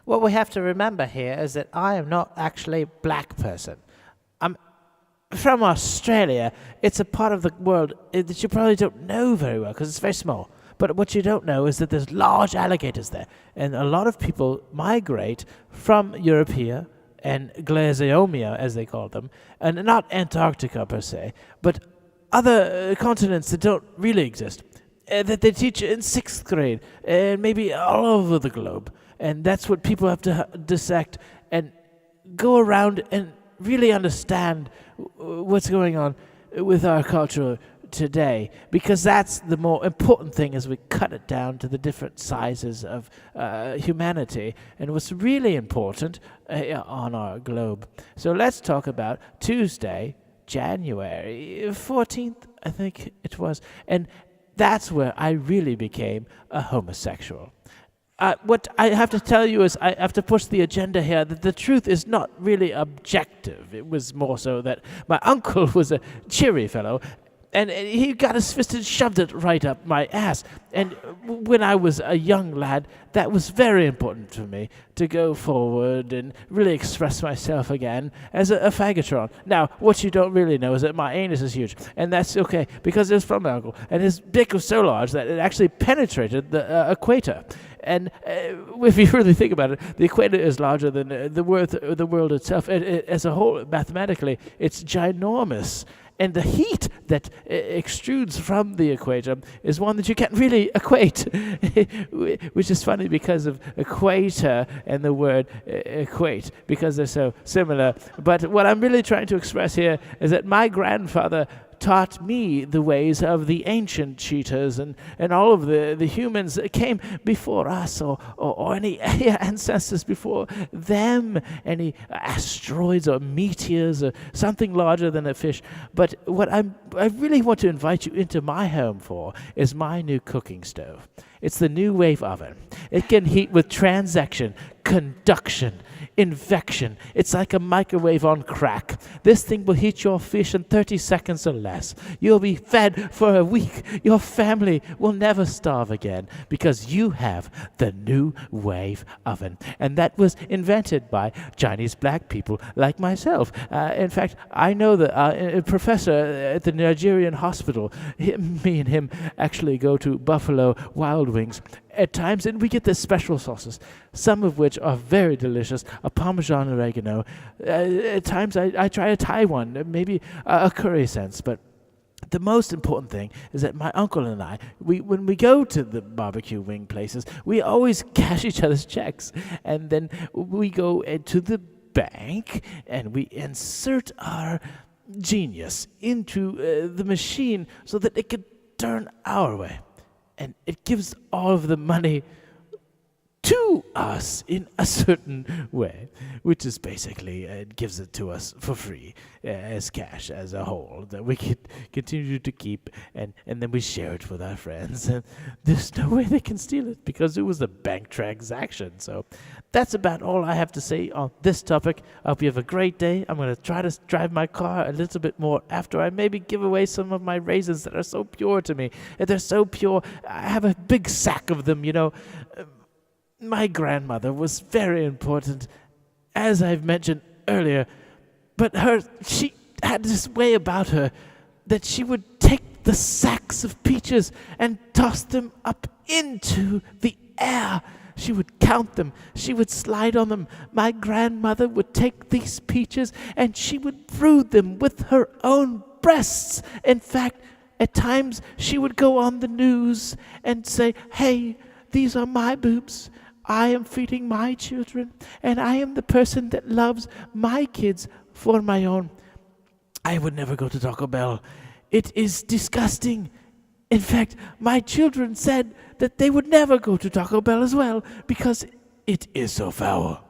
What we have to remember here is that I am not actually a black person. I'm from Australia. It's a part of the world that you probably don't know very well because it's very small. But what you don't know is that there's large alligators there. And a lot of people migrate from Europea and Glaciomia, as they call them, and not Antarctica per se, but other continents that don't really exist, that they teach in 6th grade, and maybe all over the globe. And that's what people have to dissect and go around and really understand what's going on with our culture today, because that's the more important thing as we cut it down to the different sizes of humanity and what's really important on our globe. So let's talk about Tuesday, January 14th, I think it was, and that's where I really became a homosexual. What I have to tell you is I have to push the agenda here that the truth is not really objective. It was more so that my uncle was a cheery fellow, and he got his fist and shoved it right up my ass. And when I was a young lad, that was very important for me to go forward and really express myself again as a faggotron. Now, what you don't really know is that my anus is huge, and that's okay, because it's from my uncle. And his dick was so large that it actually penetrated the equator. And if you really think about it, the equator is larger than the world itself. As a whole, mathematically, it's ginormous. And the heat that extrudes from the equator is one that you can't really equate, which is funny because of equator and the word equate, because they're so similar. But what I'm really trying to express here is that my grandfather taught me the ways of the ancient cheetahs and all of the humans that came before us, or any ancestors before them, any asteroids or meteors or something larger than a fish. But what I really want to invite you into my home for is my new cooking stove. It's the new wave oven. It can heat with transaction, conduction, invection. It's like a microwave on crack. This thing will heat your fish in 30 seconds or less. You'll be fed for a week. Your family will never starve again because you have the new wave oven. And that was invented by Chinese black people like myself. In fact, I know that a professor at the Nigerian hospital, me and him actually go to Buffalo Wild Wings at times, and we get the special sauces, some of which are very delicious, a Parmesan oregano. At times I try a Thai one, maybe a curry sense, but the most important thing is that my uncle and I, when we go to the barbecue wing places, we always cash each other's checks, and then we go to the bank and we insert our genius into the machine so that it can turn our way. And it gives all of the money to us in a certain way, which is basically, it gives it to us for free as cash as a whole that we could continue to keep, and then we share it with our friends. And there's no way they can steal it because it was a bank transaction. So that's about all I have to say on this topic. I hope you have a great day. I'm going to try to drive my car a little bit more after I maybe give away some of my raisins that are so pure to me. They're so pure. I have a big sack of them, you know. My grandmother was very important, as I've mentioned earlier, but she had this way about her that she would take the sacks of peaches and toss them up into the air. She would count them. She would slide on them. My grandmother would take these peaches and she would brood them with her own breasts. In fact, at times she would go on the news and say, "Hey, these are my boobs. I am feeding my children, and I am the person that loves my kids for my own. I would never go to Taco Bell. It is disgusting. In fact, my children said that they would never go to Taco Bell as well because it is so foul."